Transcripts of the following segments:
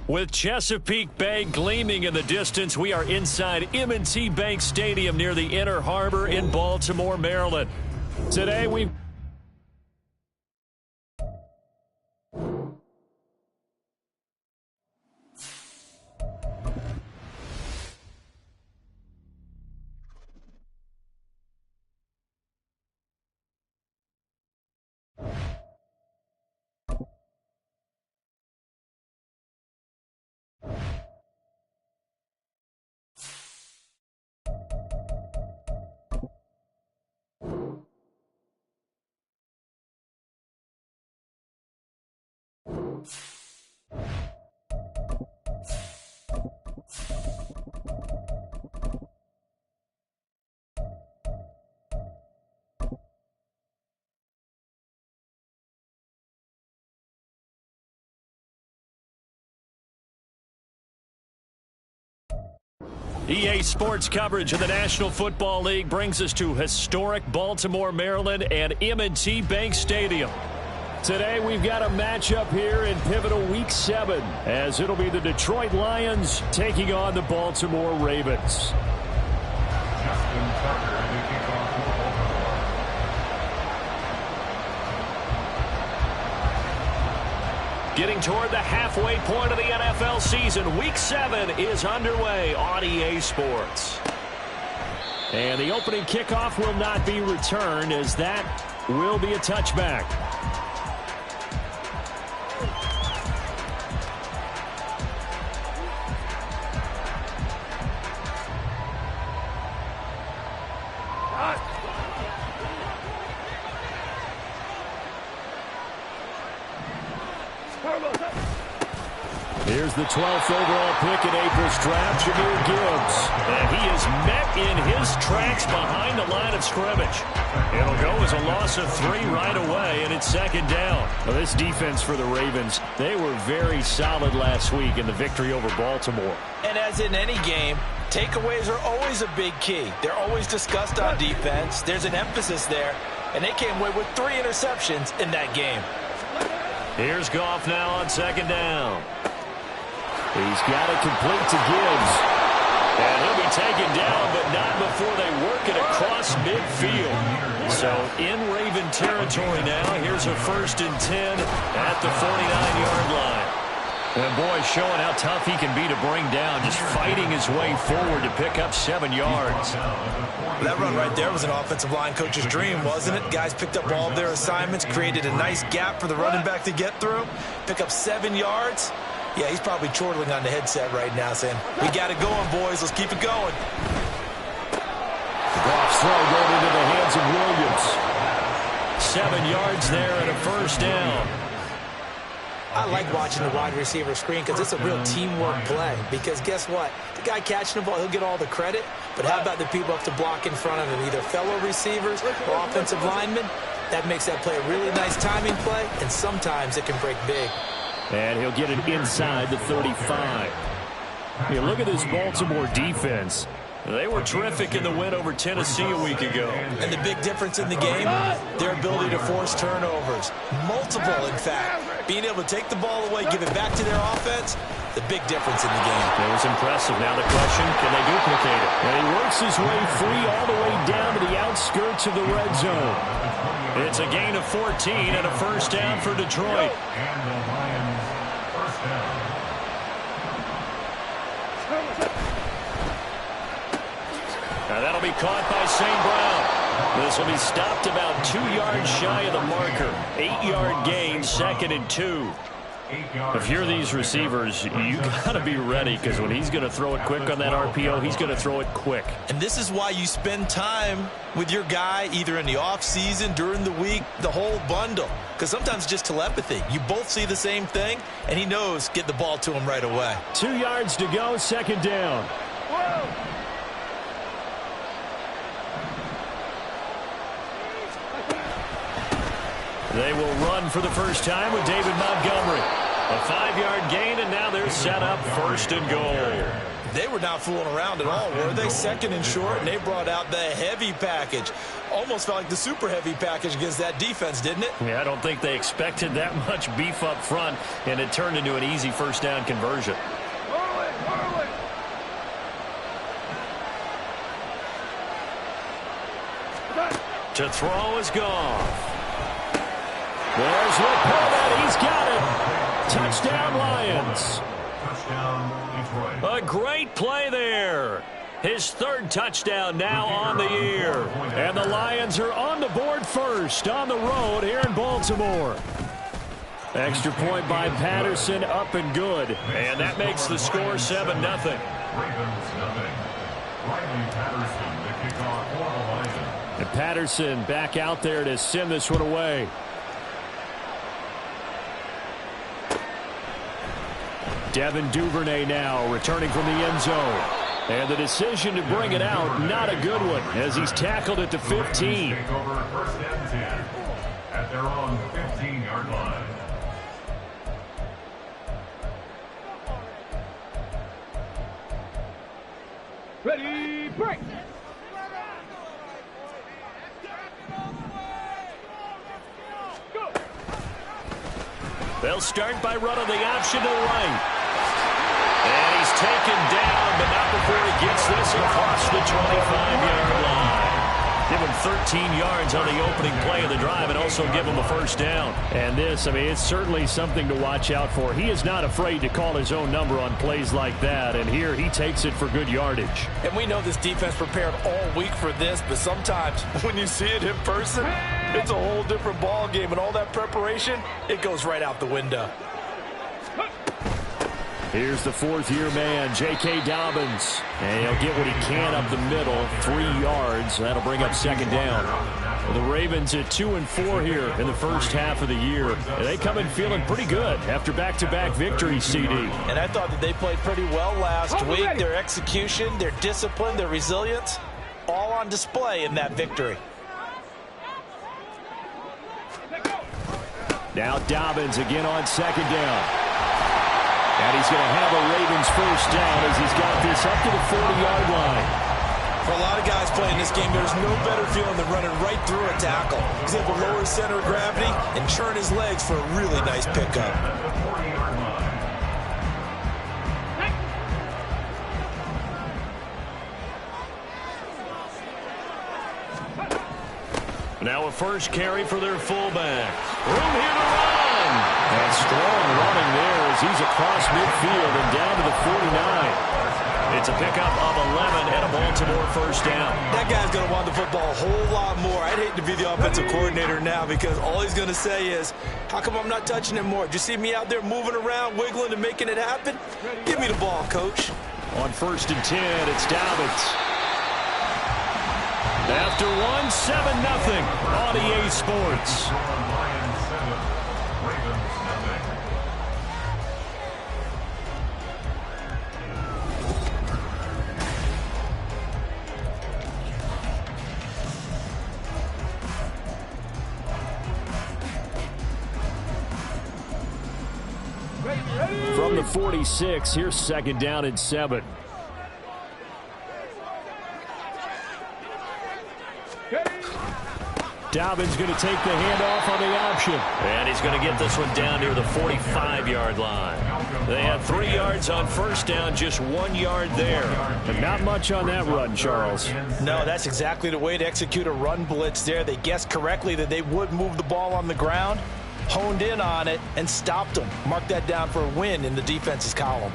With Chesapeake Bay gleaming in the distance, we are inside M&T Bank Stadium near the Inner Harbor in Baltimore, Maryland. Today we've EA Sports coverage of the National Football League brings us to historic Baltimore, Maryland and M&T Bank Stadium. Today we've got a matchup here in pivotal Week 7 as it'll be the Detroit Lions taking on the Baltimore Ravens. Getting toward the halfway point of the NFL season, Week 7 is underway on EA Sports. And the opening kickoff will not be returned as that will be a touchback. Here's the 12th overall pick in April's draft, Jahmyr Gibbs. And he is met in his tracks behind the line of scrimmage. It'll go as a loss of 3 right away, and it's second down. Well, this defense for the Ravens, they were very solid last week in the victory over Baltimore. And as in any game, takeaways are always a big key. They're always discussed on defense. There's an emphasis there, and they came away with 3 interceptions in that game. Here's Goff now on second down. He's got it complete to Gibbs. And he'll be taken down, but not before they work it across midfield. So in Raven territory now, here's a 1st and 10 at the 49-yard line. And boy, showing how tough he can be to bring down, just fighting his way forward to pick up 7 yards. That run right there was an offensive line coach's dream, wasn't it? Guys picked up all of their assignments, created a nice gap for the running back to get through, pick up 7 yards. Yeah, he's probably chortling on the headset right now saying, we got it going, boys. Let's keep it going. Goff's throw going into the hands of Williams. 7 yards there and a 1st down. I like watching the wide receiver screen because it's a real teamwork play. Because guess what? The guy catching the ball, he'll get all the credit. But how about the people up to block in front of him, either fellow receivers or offensive linemen? That makes that play a really nice timing play, and sometimes it can break big. And he'll get it inside the 35. Hey, look at this Baltimore defense. They were terrific in the win over Tennessee a week ago. And the big difference in the game, their ability to force turnovers. Multiple, in fact. Being able to take the ball away, give it back to their offense, the big difference in the game. It was impressive. Now the question, can they duplicate it? And he works his way free all the way down to the outskirts of the red zone. It's a gain of 14 and a 1st down for Detroit. And the Lions, 1st down. Now that'll be caught by St. Brown. This will be stopped about 2 yards shy of the marker. 8-yard gain, 2nd and 2. If you're these receivers, you got to be ready because when he's going to throw it quick on that RPO, he's going to throw it quick. And this is why you spend time with your guy either in the offseason, during the week, the whole bundle. Because sometimes it's just telepathy. You both see the same thing, and he knows get the ball to him right away. 2 yards to go, 2nd down. Whoa. They will run for the first time with David Montgomery. A 5-yard gain, and now they're set up 1st and goal. They were not fooling around at all, were they? Second and short, and they brought out the heavy package. Almost felt like the super heavy package against that defense, didn't it? Yeah, I don't think they expected that much beef up front, and it turned into an easy first down conversion. To throw is Goff. There's Laporta. He's got it. Touchdown, Lions. Touchdown, Detroit. A great play there. His third touchdown now on the year. And the Lions are on the board first on the road here in Baltimore. Extra point by Patterson, up and good. And that makes the score 7-0. Ravens nothing. Riley Patterson, the kickoff for the Lions. And Patterson back out there to send this one away. Devin Duvernay now returning from the end zone. And the decision to bring it out, not a good one, as he's tackled at the 15. Take over first and 10 at their own 15-yard line. Ready, break. They'll start by running the option to the right. And he's taken down, but not before he gets this across the 25-yard line. Give him 13 yards on the opening play of the drive and also give him a first down. And this, I mean, it's certainly something to watch out for. He is not afraid to call his own number on plays like that, and here he takes it for good yardage. And we know this defense prepared all week for this, but sometimes when you see it in person, it's a whole different ball game, and all that preparation, it goes right out the window. Here's the fourth-year man, J.K. Dobbins. And he'll get what he can up the middle, 3 yards. That'll bring up second down. The Ravens at 2-4 here in the first half of the year. And they come in feeling pretty good after back-to-back victories, CD. And I thought that they played pretty well last week. Their execution, their discipline, their resilience, all on display in that victory. Now Dobbins again on second down. And he's going to have a Ravens first down as he's got this up to the 40-yard line. For a lot of guys playing this game, there's no better feeling than running right through a tackle. He's able to lower his center of gravity and churn his legs for a really nice pickup. Now a first carry for their fullback. Room here to run. And strong running there as he's across midfield and down to the 49. It's a pickup of 11 and a Baltimore first down. That guy's going to want the football a whole lot more. I'd hate to be the offensive coordinator now because all he's going to say is, how come I'm not touching it more? Did you see me out there moving around, wiggling, and making it happen? Give me the ball, coach. On first and 10, it's Dobbins. After 7-0 on EA Sports. From the 46, here's second down and 7. Dobbins going to take the handoff on the option. And he's going to get this one down near the 45-yard line. They had 3 yards on first down, just 1 yard there. And not much on that run, Charles. No, that's exactly the way to execute a run blitz there. They guessed correctly that they would move the ball on the ground, honed in on it, and stopped them. Mark that down for a win in the defense's column.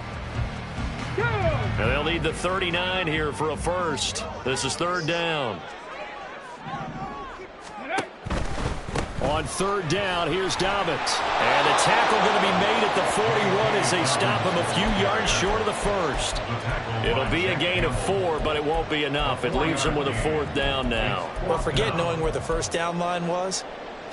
And they'll need the 39 here for a first. This is third down. On third down, here's Dobbins. And the tackle going to be made at the 41 as they stop him a few yards short of the first. It'll be a gain of 4, but it won't be enough. It leaves them with a fourth down now. Well, forget knowing where the first down line was.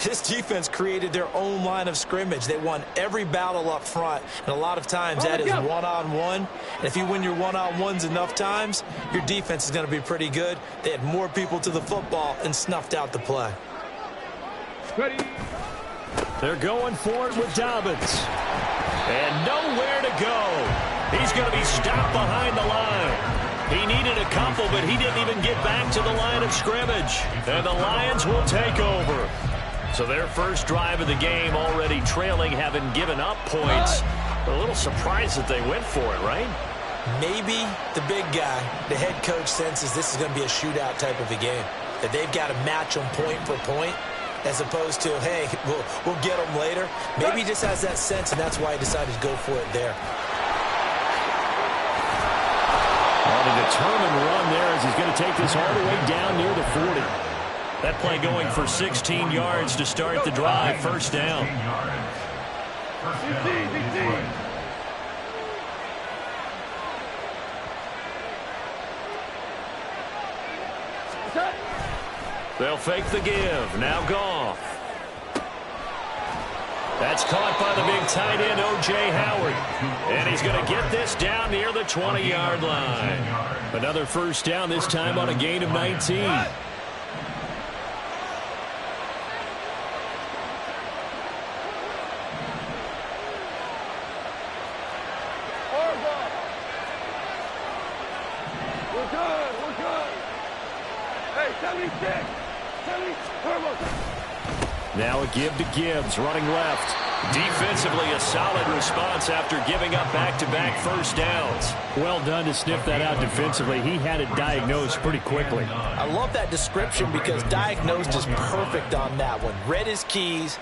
This defense created their own line of scrimmage. They won every battle up front, and a lot of times that is one-on-one. And if you win your one-on-ones enough times, your defense is going to be pretty good. They had more people to the football and snuffed out the play. Ready. They're going for it with Dobbins. And nowhere to go. He's going to be stopped behind the line. He needed a couple, but he didn't even get back to the line of scrimmage. And the Lions will take over. So their first drive of the game already trailing, having given up points. A little surprised that they went for it, right? Maybe the big guy, the head coach, senses this is going to be a shootout type of a game. That they've got to match them point for point, as opposed to, hey, we'll get them later. Maybe he just has that sense, and that's why he decided to go for it there. On a determined run there as he's going to take this all the way down near the 40. That play going for 16 yards to start the drive. First down. They'll fake the give. Now Goff. That's caught by the big tight end, O.J. Howard. And he's going to get this down near the 20-yard line. Another first down, this time on a gain of 19. Now a give to Gibbs, running left. Defensively, a solid response after giving up back-to-back first downs. Well done to sniff that out defensively. He had it diagnosed pretty quickly. I love that description because diagnosed is perfect on that one. Read his keys,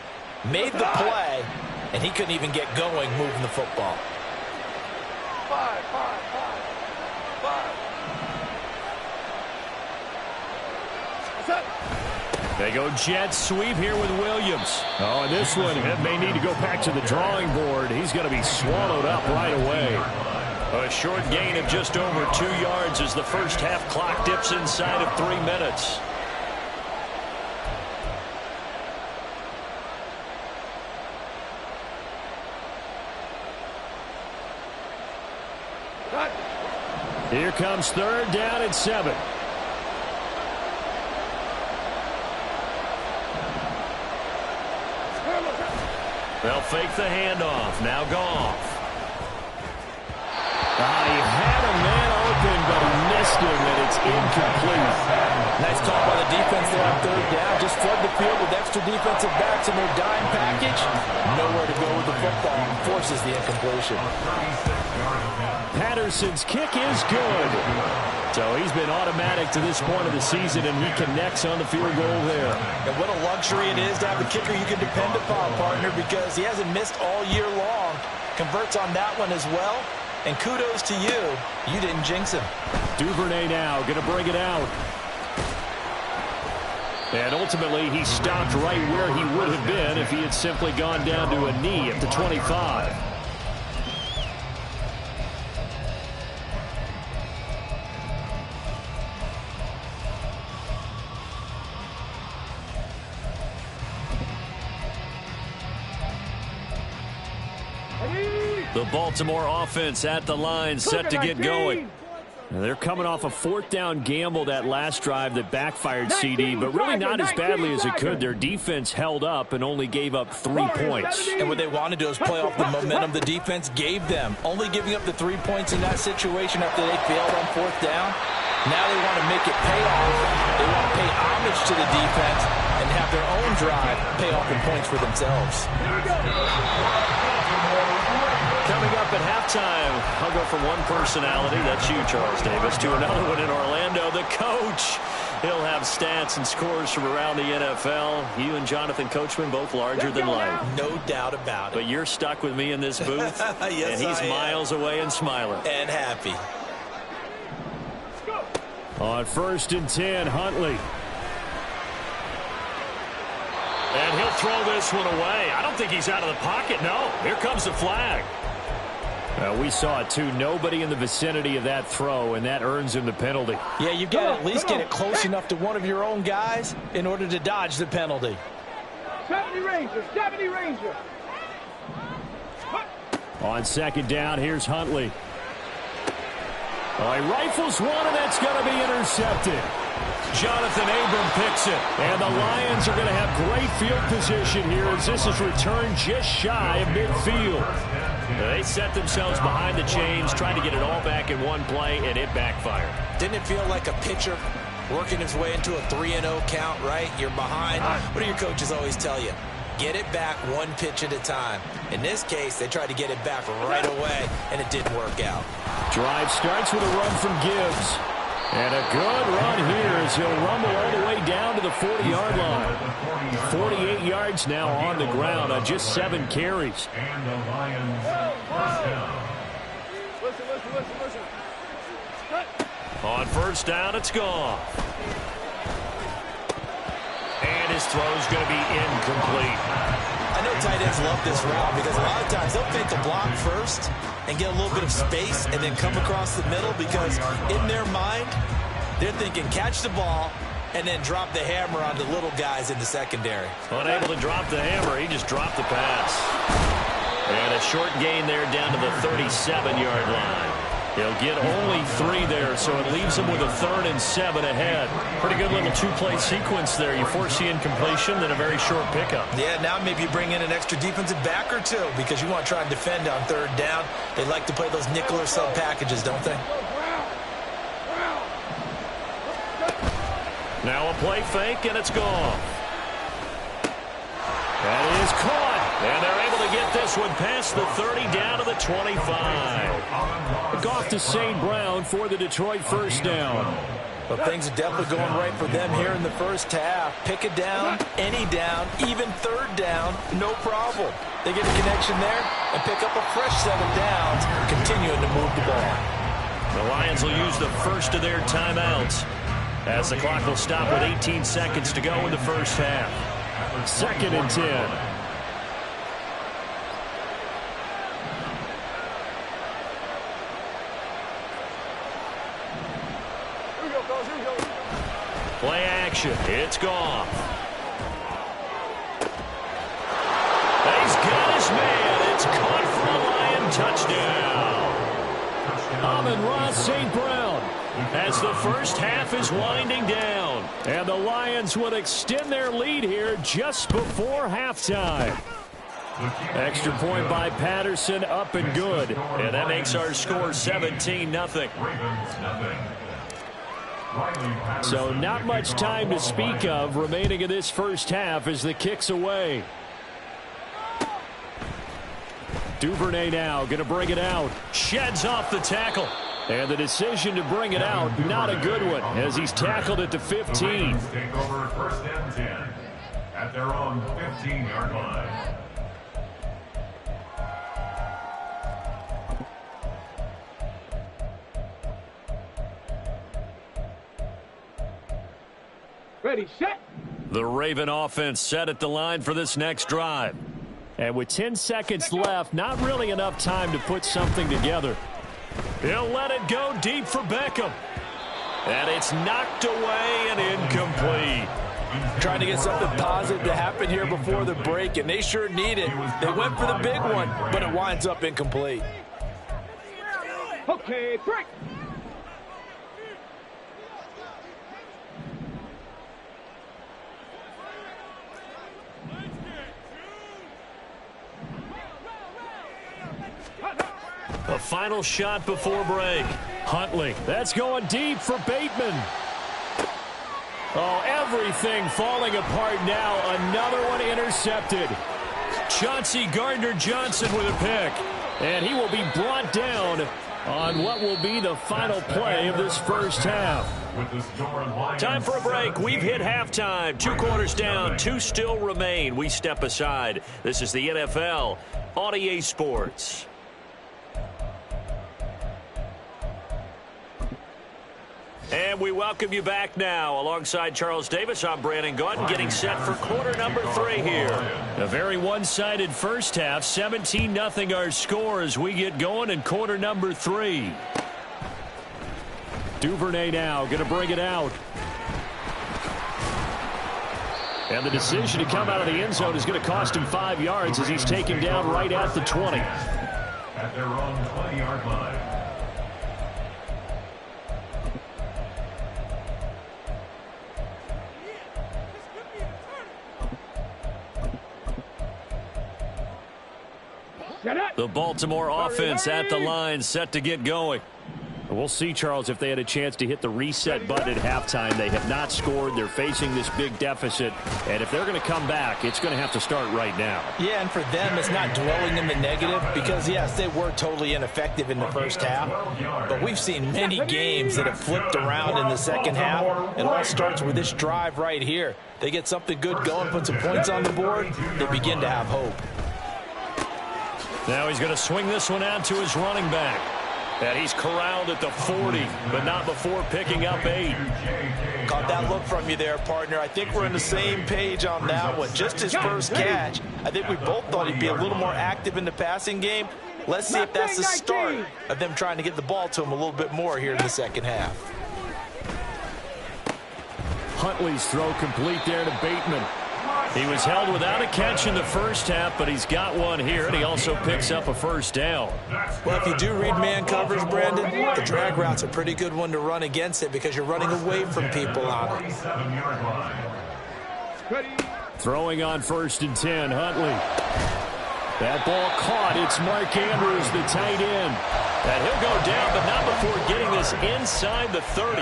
made the play, and he couldn't even get going moving the football. Five. They go jet sweep here with Williams. Oh, and this one may need to go back to the drawing board. He's going to be swallowed up right away. A short gain of just over 2 yards as the first half clock dips inside of 3 minutes. Here comes third down and 7. They'll fake the handoff. Now Goff. He had a man open, but he missed him, and it's incomplete. Nice call by the defense there on third down. Just flood the field with extra defensive backs in their dime package. Nowhere to go with the football. Forces the incompletion. Patterson's kick is good. So he's been automatic to this point of the season, and he connects on the field goal there. And what a luxury it is to have a kicker you can depend upon, partner, because he hasn't missed all year long. Converts on that one as well. And kudos to you. You didn't jinx him. Duvernay now going to bring it out. And ultimately, he stopped right where he would have been if he had simply gone down to a knee at the 25. The Baltimore offense at the line, set to get going. They're coming off a fourth down gamble that last drive that backfired, CD, but really not as badly as it could. Their defense held up and only gave up 3 points. And what they want to do is play off the momentum the defense gave them. Only giving up the 3 points in that situation after they failed on fourth down. Now they want to make it pay off. They want to pay homage to the defense and have their own drive pay off in points for themselves. Coming up at halftime, I'll go from one personality, that's you, Charles Davis, to another one in Orlando, the coach. He'll have stats and scores from around the NFL. You and Jonathan Coachman, both larger than life. No doubt about it. But you're stuck with me in this booth, yes, and he's miles away and smiling. And happy. On 1st and 10, Huntley. And he'll throw this one away. I don't think he's out of the pocket, no. Here comes the flag. We saw it, too. Nobody in the vicinity of that throw, and that earns him the penalty. Yeah, you've got to at least get it close enough to one of your own guys in order to dodge the penalty. 70 Ranger. On 2nd down, here's Huntley. He rifles one, and that's going to be intercepted. Jonathan Abram picks it. And the Lions are going to have great field position here as this is returned just shy of midfield. They set themselves behind the chains, trying to get it all back in one play, and it backfired. Didn't it feel like a pitcher working his way into a 3-0 count, right? You're behind. What do your coaches always tell you? Get it back one pitch at a time. In this case, they tried to get it back right away, and it didn't work out. Drive starts with a run from Gibbs. And a good run here as he'll rumble all the way down to the 40-yard line. 48 yards now on the ground on just 7 carries. And the Lions first down. Listen. On first down, it's gone. And his throw's going to be incomplete. I know tight ends love this route because a lot of times they'll fake a block first and get a little bit of space and then come across the middle because in their mind, they're thinking catch the ball and then drop the hammer on the little guys in the secondary. Unable to drop the hammer, he just dropped the pass. And a short gain there down to the 37-yard line. He'll get only 3 there, so it leaves him with a 3rd and 7 ahead. Pretty good little 2-play sequence there. You force the incompletion, then a very short pickup. Yeah, now maybe you bring in an extra defensive back or two because you want to try and defend on 3rd down. They like to play those nickel or sub packages, don't they? Now a play fake, and it's gone. That is caught. And they're able to get this one past the 30 down to the 25. Goff to St. Brown for the Detroit first down. But things are definitely going right for them here in the first half. Pick a down, any down, even 3rd down, no problem. They get a connection there and pick up a fresh 7 downs, continuing to move the ball. The Lions will use the first of their timeouts as the clock will stop with 18 seconds to go in the first half. 2nd and 10. Play action. It's gone. He's got his man. It's caught for a Lion touchdown. Amon-Ra St. Brown as the first half is winding down. And the Lions would extend their lead here just before halftime. Extra point by Patterson, up and good. And that makes our score 17-0. So not much time to speak of remaining in this first half as the kick's away. Duvernay now going to bring it out. Sheds off the tackle. And the decision to bring it out, not a good one, as he's tackled at the 15. Take over 1st and 10 at their own 15-yard line. Ready, set. The Raven offense set at the line for this next drive. And with 10 seconds left, not really enough time to put something together. He'll let it go deep for Beckham. And it's knocked away and incomplete. Trying to get something positive to happen here before the break, and they sure need it. They went for the big one, but it winds up incomplete. Okay, break. A final shot before break. Huntley, that's going deep for Bateman. Oh, everything falling apart now. Another one intercepted. Chauncey Gardner-Johnson with a pick. And he will be brought down on what will be the final play of this first half. Time for a break. We've hit halftime. 2 quarters down, 2 still remain. We step aside. This is the NFL on EA Sports. And we welcome you back now. Alongside Charles Davis, I'm Brandon Gaudin, getting set for quarter number 3 here. A very one-sided first half. 17-0 our score as we get going in quarter number 3. Duvernay now going to bring it out. And the decision to come out of the end zone is going to cost him 5 yards as he's taken down right at the 20. At their own 20-yard line. The Baltimore offense at the line, set to get going. We'll see, Charles, if they had a chance to hit the reset button at halftime. They have not scored. They're facing this big deficit. And if they're going to come back, it's going to have to start right now. Yeah, and for them, it's not dwelling in the negative because, yes, they were totally ineffective in the first half. But we've seen many games that have flipped around in the second half. It all starts with this drive right here. They get something good going, put some points on the board, they begin to have hope. Now he's going to swing this one out to his running back. And he's corralled at the 40, but not before picking up 8. Caught that look from you there, partner. I think we're on the same page on that one. Just his first catch. I think we both thought he'd be a little more active in the passing game. Let's see if that's the start of them trying to get the ball to him a little bit more here in the second half. Huntley's throw complete there to Bateman. He was held without a catch in the first half, but he's got one here, and he also picks up a first down. Well, if you do read man coverage, Brandon, the drag route's a pretty good one to run against it because you're running away from people on it. Throwing on 1st and 10, Huntley. That ball caught. It's Mark Andrews, the tight end. And he'll go down, but not before getting this inside the 30.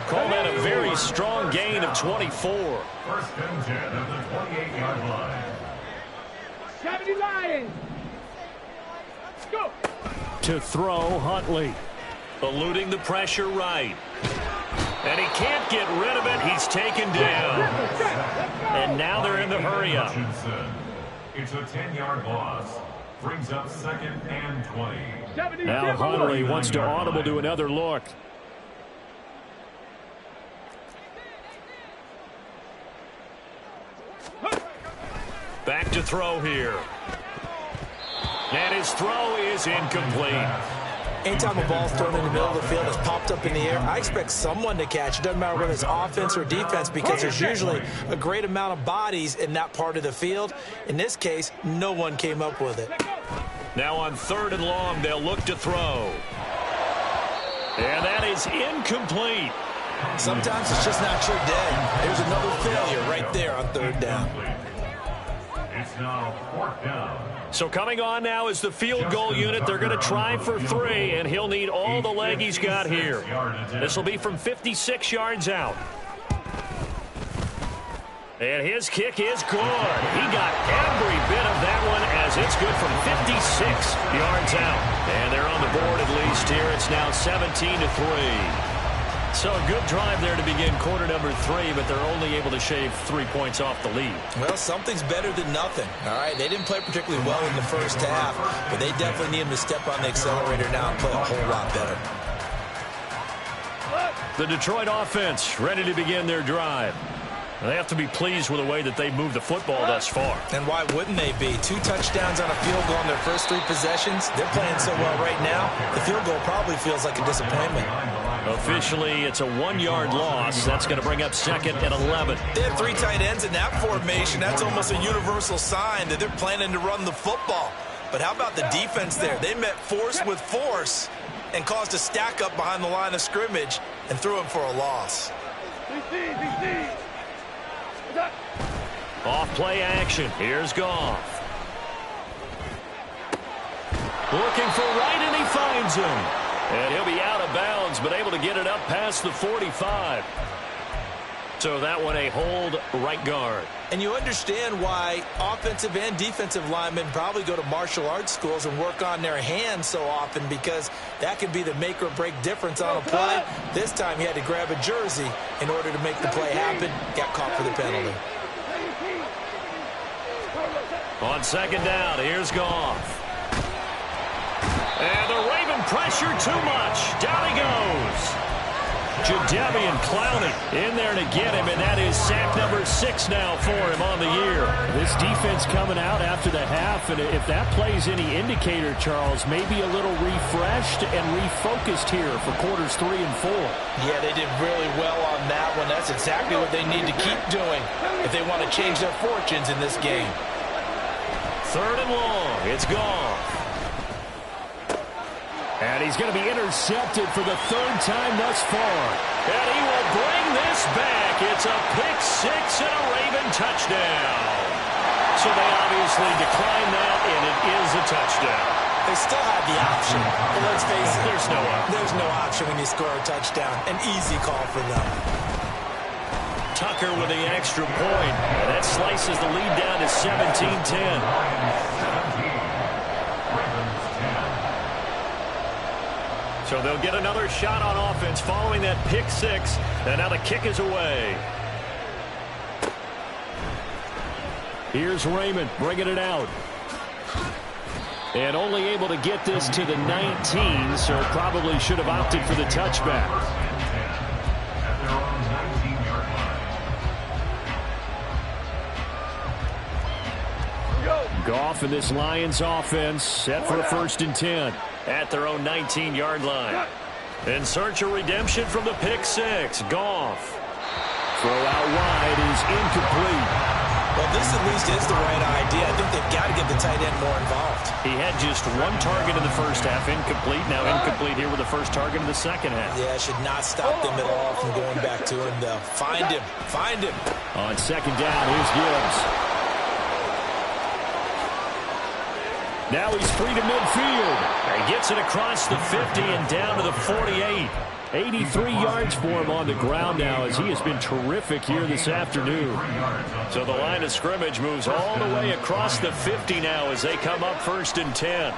Call that a very strong gain of 24. 1st and 10 at the 28-yard line. 70 Lions. Go. To throw, Huntley. Eluding the pressure right. And he can't get rid of it. He's taken down. And now they're in the hurry-up. It's a 10-yard loss. Brings up 2nd and 20. Now Huntley wants to audible to another look. Back to throw here. And his throw is incomplete. Anytime a ball's thrown in the middle of the field, it's popped up in the air, I expect someone to catch. It doesn't matter whether it's offense or defense because there's usually a great amount of bodies in that part of the field. In this case, no one came up with it. Now on 3rd and long, they'll look to throw. And that is incomplete. Sometimes it's just not your day. There's another failure right there on 3rd down. It's now 4th down. So coming on now is the field goal unit. They're going to try for 3, and he'll need all the leg he's got here. This will be from 56 yards out. And his kick is good. He got every bit of that one as it's good from 56 yards out. And they're on the board at least here. It's now 17-3. So a good drive there to begin quarter number 3, but they're only able to shave 3 points off the lead. Well, something's better than nothing. All right, they didn't play particularly well in the first half, but they definitely need him to step on the accelerator now and play a whole lot better. The Detroit offense ready to begin their drive. They have to be pleased with the way that they moved the football thus far. And why wouldn't they be? 2 touchdowns on a field goal in their first 3 possessions. They're playing so well right now, the field goal probably feels like a disappointment. Officially, it's a 1-yard loss. That's going to bring up 2nd and 11. They have 3 tight ends in that formation. That's almost a universal sign that they're planning to run the football. But how about the defense there? They met force with force and caused a stack up behind the line of scrimmage and threw him for a loss. Off play action. Here's Goff. Looking for right, and he finds him. And he'll be out of bounds, but able to get it up past the 45. So that one a hold right guard. And you understand why offensive and defensive linemen probably go to martial arts schools and work on their hands so often because that can be the make or break difference on a play. This time he had to grab a jersey in order to make the play happen. Got caught for the penalty. On 2nd down, here's Goff. And the Raven pressure too much. Down he goes. Jadeveon Clowney in there to get him, and that is sack number 6 now for him on the year. This defense coming out after the half, and if that plays any indicator, Charles, maybe a little refreshed and refocused here for quarters 3 and 4. Yeah, they did really well on that one. That's exactly what they need to keep doing if they want to change their fortunes in this game. 3rd and long. It's Goff. And he's going to be intercepted for the 3rd time thus far. And he will bring this back. It's a pick 6 and a Raven touchdown. So they obviously declined that, and it is a touchdown. They still had the option, but let's face it, There's no option when you score a touchdown. An easy call for them. Tucker with the extra point. And that slices the lead down to 17-10. So they'll get another shot on offense following that pick six. And now the kick is away. Here's Raymond bringing it out. And only able to get this to the 19, so probably should have opted for the touchback. Goff and this Lions offense set for a 1st and 10 at their own 19-yard line. In search of redemption from the pick six. Goff. Throw out wide is incomplete. Well, this at least is the right idea. I think they've got to get the tight end more involved. He had just one target in the first half, incomplete. Now incomplete here with the first target in the second half. Yeah, should not stop them at all from going back to him, though. Find him. Find him. On second down, here's Gibbs. Now he's free to midfield. He gets it across the 50 and down to the 48. 83 yards for him on the ground now as he has been terrific here this afternoon. So the line of scrimmage moves all the way across the 50 now as they come up 1st and 10. A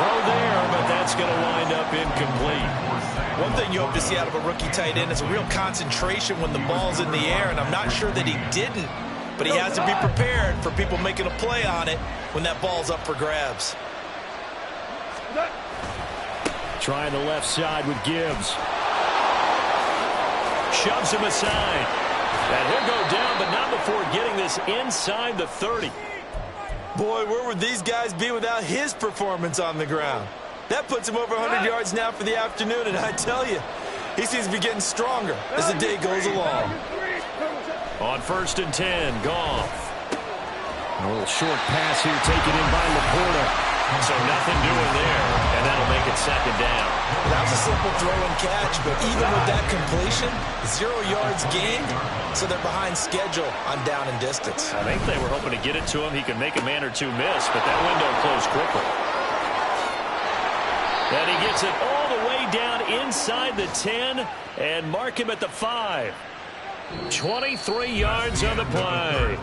throw there, but that's going to wind up incomplete. One thing you hope to see out of a rookie tight end is a real concentration when the ball's in the air, and I'm not sure that he didn't, but he has to be prepared for people making a play on it when that ball's up for grabs. Trying the left side with Gibbs. Shoves him aside. And he'll go down, but not before getting this inside the 30. Boy, where would these guys be without his performance on the ground? That puts him over 100 yards now for the afternoon, and I tell you, he seems to be getting stronger as the day goes along. On 1st and 10, Goff. A little short pass here taken in by Laporta. So nothing doing there, and that'll make it 2nd down. That was a simple throw and catch, but even with that completion, 0 yards gained, so they're behind schedule on down and distance. I think they were hoping to get it to him. He could make a man or two miss, but that window closed quickly. And he gets it all the way down inside the 10 and mark him at the 5. 23 yards on the play.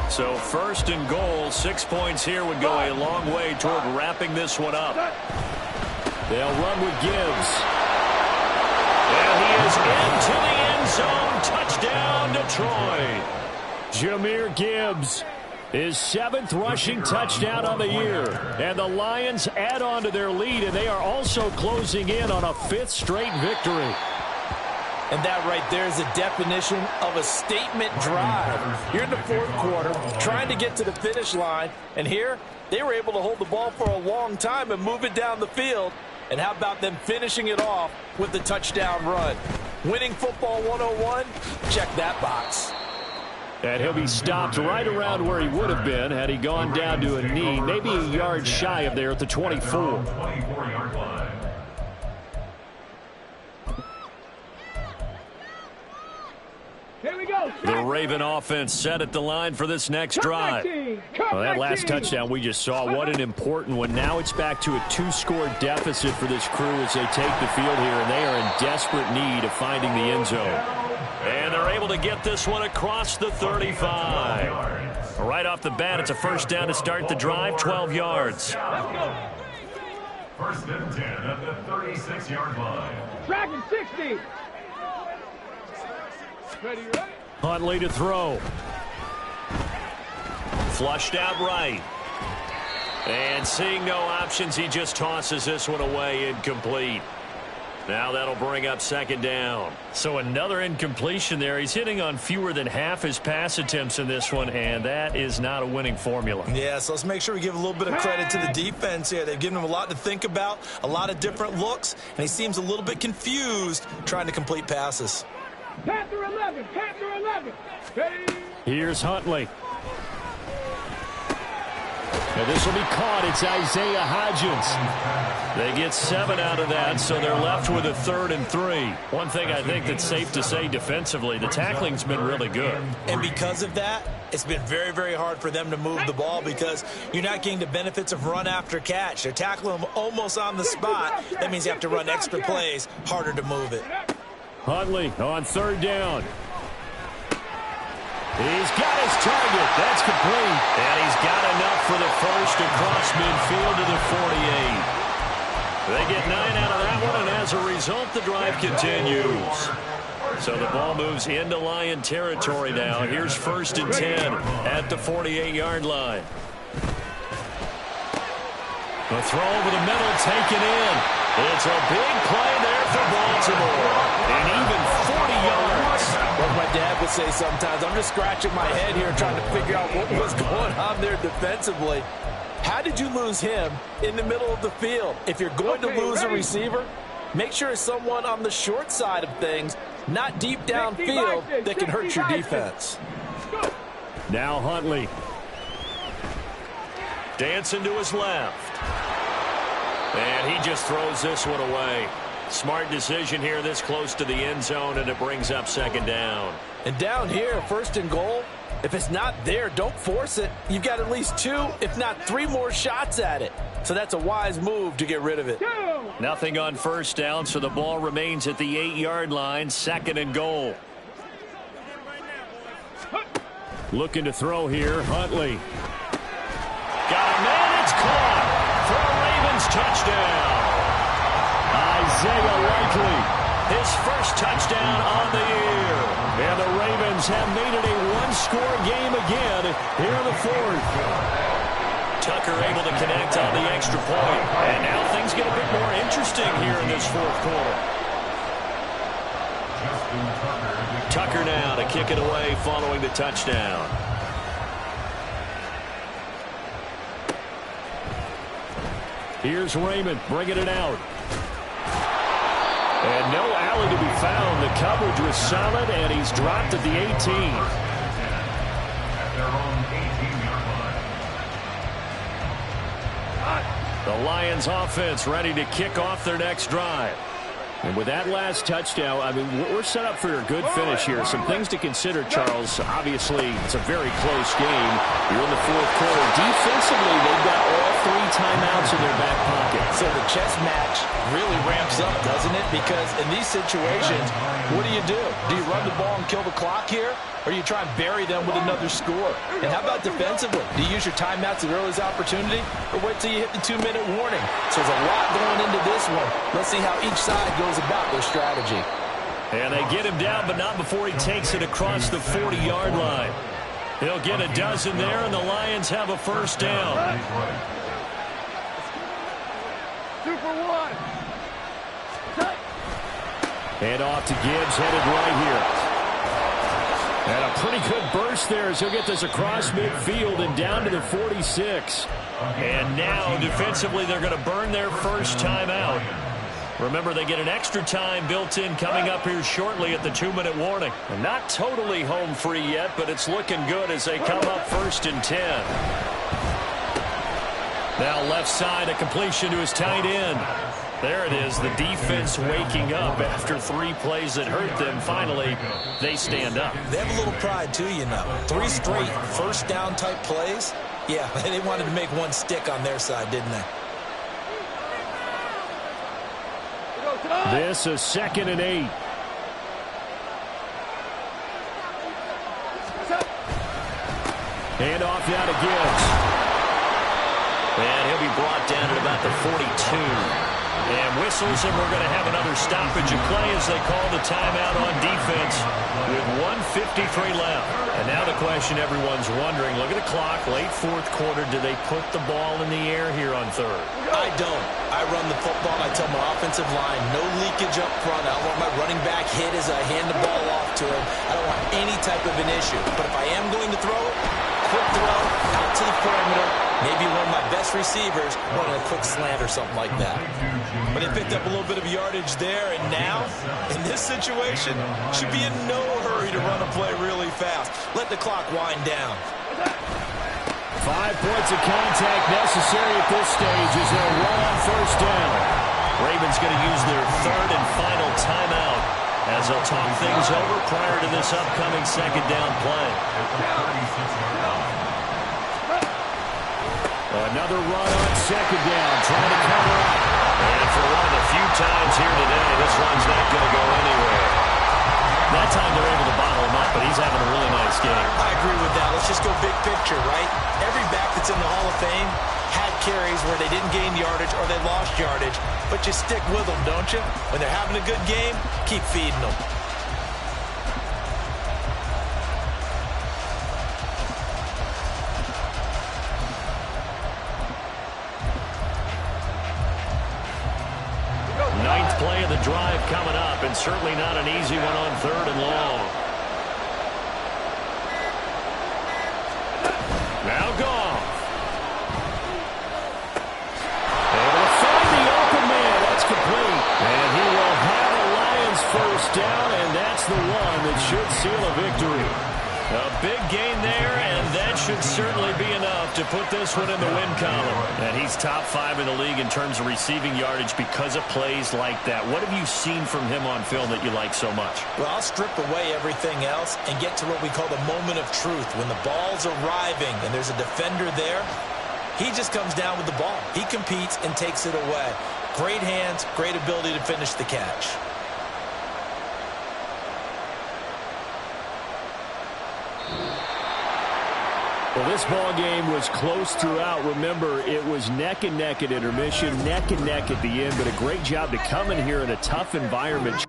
So 1st and goal, 6 points here would go a long way toward wrapping this one up. They'll run with Gibbs. And he is into the end zone. Touchdown, Detroit. Jahmyr Gibbs, his 7th rushing touchdown on the year. And the Lions add on to their lead, and they are also closing in on a 5th straight victory. And that right there is the definition of a statement drive. You're in the 4th quarter, trying to get to the finish line, and here they were able to hold the ball for a long time and move it down the field. And how about them finishing it off with the touchdown run? Winning football 101, check that box. And he'll be stopped right around where he would have been had he gone down to a knee, maybe a yard shy of there at the 24. Here we go. The Raven offense set at the line for this next drive. Well, that last touchdown we just saw, what an important one. Now it's back to a 2-score deficit for this crew as they take the field here, and they are in desperate need of finding the end zone. And they're able to get this one across the 35. Right off the bat, it's a 1st down to start the drive, 12 yards. 1st and 10 at the 36-yard line. Tracking 60. Ready, right? Huntley to throw. Flushed out right. And seeing no options, he just tosses this one away, incomplete. Now that'll bring up 2nd down. So another incompletion there. He's hitting on fewer than half his pass attempts in this one, and that is not a winning formula. Yeah, so let's make sure we give a little bit of credit to the defense here. They've given him a lot to think about, a lot of different looks, and he seems a little bit confused trying to complete passes. Panther 11. Panther 11. Ready. Here's Huntley. And this will be caught. It's Isaiah Hodgins. They get 7 out of that, so they're left with a 3rd and 3. One thing I think that's safe to say defensively, the tackling's been really good. And because of that, it's been very, very hard for them to move the ball because you're not getting the benefits of run after catch. They're tackling them almost on the spot. That means you have to run extra plays, harder to move it. Huntley on 3rd down. He's got his target. That's complete. And he's got enough for the first across midfield to the 48. They get 9 out of that one, and as a result, the drive continues. So the ball moves into Lion territory now. Here's 1st and 10 at the 48-yard line. The throw over the middle taken in. It's a big play there for Baltimore. And even 40 yards. Like my dad would say sometimes, I'm just scratching my head here trying to figure out what was going on there defensively. How did you lose him in the middle of the field? If you're going to lose a receiver, make sure it's someone on the short side of things, not deep downfield, that can hurt your defense. Now Huntley. Dancing to his left. And he just throws this one away. Smart decision here this close to the end zone, and it brings up 2nd down. And down here, 1st and goal, if it's not there, don't force it. You've got at least 2, if not 3 more shots at it. So that's a wise move to get rid of it. Nothing on 1st down, so the ball remains at the 8-yard line, 2nd and goal. Looking to throw here, Huntley. Got a man, it's caught for a Ravens touchdown. Isaiah Likely. His first touchdown on the year. And the Ravens have made it a one-score game again here in the 4th. Tucker able to connect on the extra point. And now things get a bit more interesting here in this 4th quarter. Tucker now to kick it away following the touchdown. Here's Raymond bringing it out. And no alley to be found. The coverage was solid, and he's dropped at the 18. The Lions offense ready to kick off their next drive. And with that last touchdown, I mean, we're set up for a good finish here. Some things to consider, Charles. Obviously, it's a very close game. You're in the 4th quarter. Defensively, they've got all 3 timeouts in their back pocket. So the chess match really ramps up, doesn't it? Because in these situations, what do? Do you run the ball and kill the clock here? Or you try and bury them with another score? And how about defensively? Do you use your timeouts at the earliest opportunity? Or wait till you hit the 2-minute warning? So there's a lot going into this one. Let's see how each side goes about their strategy. And they get him down, but not before he takes it across the 40-yard line. He'll get a dozen there, and the Lions have a 1st down. 2 for 1. Hand off to Gibbs, headed right here. And a pretty good burst there as he'll get this across midfield and down to the 46. And now, defensively, they're going to burn their first timeout. Remember, they get an extra time built in coming up here shortly at the 2-minute warning. And not totally home free yet, but it's looking good as they come up 1st and 10. Now left side, a completion to his tight end. There it is, the defense waking up after 3 plays that hurt them. Finally, they stand up. They have a little pride, too, you know. 3 straight 1st down type plays. Yeah, they wanted to make one stick on their side, didn't they? This is 2nd and 8. Hand off now to Gibbs. And he'll be brought down at about the 42. And whistles, and we're going to have another stoppage of play as they call the timeout on defense with 1:53 left. And now the question everyone's wondering, look at the clock, late 4th quarter, do they put the ball in the air here on 3rd? I don't. I run the football. I tell my offensive line, no leakage up front. I don't want my running back hit as I hand the ball off to him. I don't want any type of an issue. But if I am going to throw it, quick throw, out to the perimeter, maybe one of my best receivers running a quick slant or something like that. But they picked up a little bit of yardage there, and now, in this situation, should be in no hurry to run a play really fast. Let the clock wind down. 5 points of contact necessary at this stage as they'll run on first down. Ravens going to use their third and final timeout as they'll talk things over prior to this upcoming second down play. Another run on second down, trying to cover up. And for one of the few times here today, this run's not going to go anywhere. That time they're able to bottle him up, but he's having a really nice game. I agree with that. Let's just go big picture, right? Every back that's in the Hall of Fame had carries where they didn't gain yardage or they lost yardage, but you stick with them, don't you? When they're having a good game, keep feeding them. Ninth play of the drive coming up, and certainly not an easy one on third and long. Now Goff. Able to find the open man. That's complete. And he will have a Lions first down, and that's the one that should seal a victory. A big gain there, and that should certainly be enough to put this one in the win column. And he's top 5 in the league in terms of receiving yardage because of plays like that. What have you seen from him on film that you like so much? Well, I'll strip away everything else and get to what we call the moment of truth. When the ball's arriving and there's a defender there, he just comes down with the ball. He competes and takes it away. Great hands, great ability to finish the catch. Well, this ball game was close throughout. Remember, it was neck and neck at intermission, neck and neck at the end, but a great job to come in here in a tough environment.